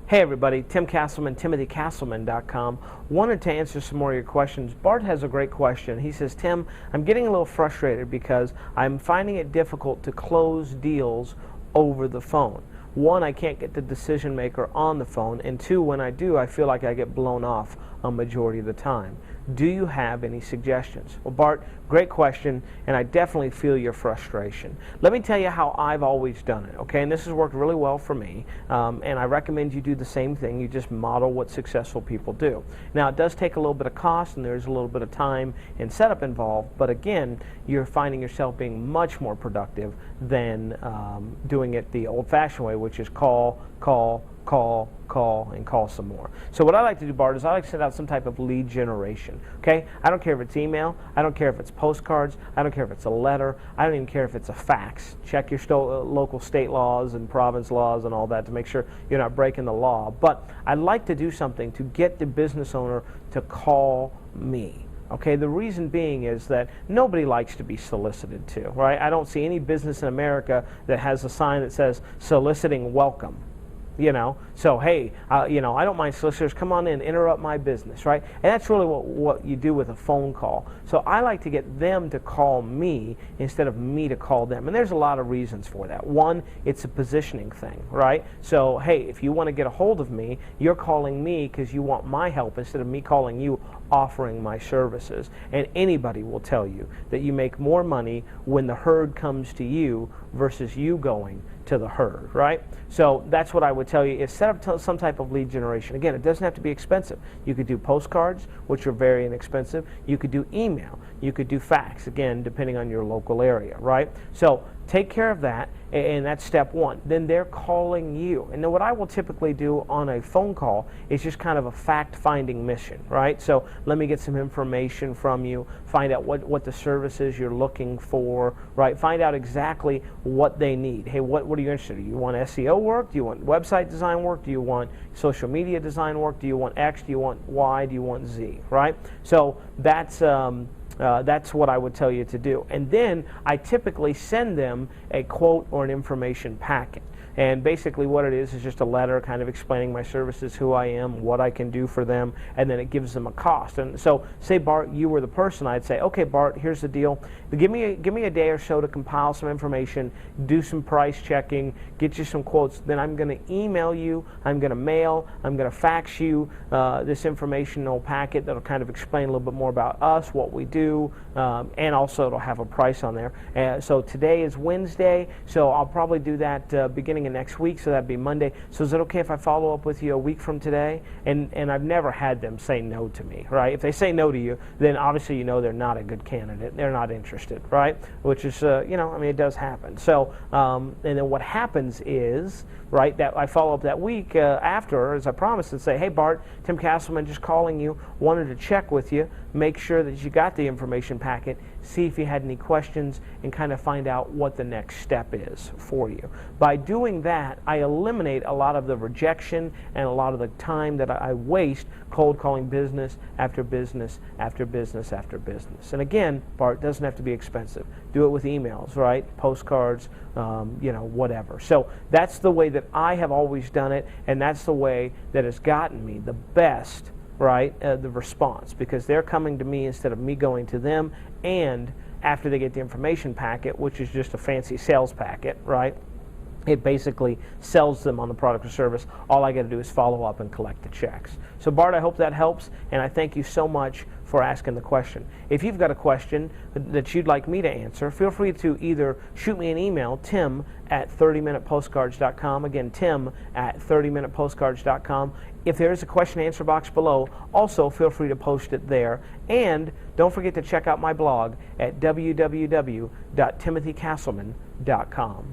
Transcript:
Hey everybody, Tim Castleman, TimothyCastleman.com. Wanted to answer some more of your questions. Bart has a great question. He says, Tim, I'm getting a little frustrated because I'm finding it difficult to close deals over the phone. One, I can't get the decision maker on the phone, and two, when I do, I feel like I get blown off a majority of the time. Do you have any suggestions? Well, Bart, great question, and I definitely feel your frustration. Let me tell you how I've always done it, okay? And this has worked really well for me, and I recommend you do the same thing. You just model what successful people do. Now, it does take a little bit of cost, and there's a little bit of time and setup involved, but again, you're finding yourself being much more productive than doing it the old-fashioned way, which is call, and call some more. So what I like to do, Bart, is I like to send out some type of lead generation, okay? I don't care if it's email, I don't care if it's postcards, I don't care if it's a letter, I don't even care if it's a fax. Check your local state laws and province laws and all that to make sure you're not breaking the law. But I like to do something to get the business owner to call me. Okay, the reason being is that nobody likes to be solicited to, right? I don't see any business in America that has a sign that says soliciting welcome. You know, so hey, you know, I don't mind solicitors. Come on in, interrupt my business, right? And that's really what you do with a phone call. So I like to get them to call me instead of me to call them. And there's a lot of reasons for that. One, it's a positioning thing, right? So hey, if you want to get a hold of me, you're calling me because you want my help instead of me calling you offering my services. And anybody will tell you that you make more money when the herd comes to you versus you going to the herd, right? So that's what I would tell you is set up some type of lead generation. Again, it doesn't have to be expensive. You could do postcards, which are very inexpensive. You could do email. You could do fax, again, depending on your local area, right? So take care of that, and that's step one. Then they're calling you. And then what I will typically do on a phone call is just kind of a fact-finding mission, right? So let me get some information from you, find out what the service is you're looking for, right? Find out exactly what they need. Hey, what are you interested in? Do you want SEO work? Do you want website design work? Do you want social media design work? Do you want X? Do you want Y? Do you want Z, right? So that's what I would tell you to do. And then I typically send them a quote or an information packet. And basically what it is just a letter kind of explaining my services, who I am, what I can do for them, and then it gives them a cost. And so say, Bart, you were the person, I'd say, okay, Bart, here's the deal. Give me a day or so to compile some information, do some price checking, get you some quotes. Then I'm going to email you, I'm going to mail, I'm going to fax you this informational packet that'll kind of explain a little bit more about us, what we do, and also it'll have a price on there. So today is Wednesday, so I'll probably do that beginning of next week, so that'd be Monday. So is it okay if I follow up with you a week from today? And I've never had them say no to me, right? If they say no to you, then obviously you know they're not a good candidate. They're not interested, right? Which is, you know, I mean, it does happen. So, and then what happens is, right, that I follow up that week after, as I promised, and say, hey, Bart, Tim Castleman just calling you, wanted to check with you, make sure that you got the information packet, see if you had any questions, and kind of find out what the next step is for you. By doing that, I eliminate a lot of the rejection and a lot of the time that I waste cold calling business after business after business after business. And again, Bart, doesn't have to be expensive. Do it with emails, right? Postcards, you know, whatever. So that's the way that I have always done it, and that's the way that has gotten me the best, right, the response, because they're coming to me instead of me going to them. And after they get the information packet, which is just a fancy sales packet, right, it basically sells them on the product or service. All I got to do is follow up and collect the checks. So Bart, I hope that helps, and I thank you so much for asking the question. If you've got a question that you'd like me to answer, feel free to either shoot me an email, tim@30minutepostcards.com. Again, tim@30minutepostcards.com. If there is a question and answer box below, also feel free to post it there. And don't forget to check out my blog at www.timothycastleman.com.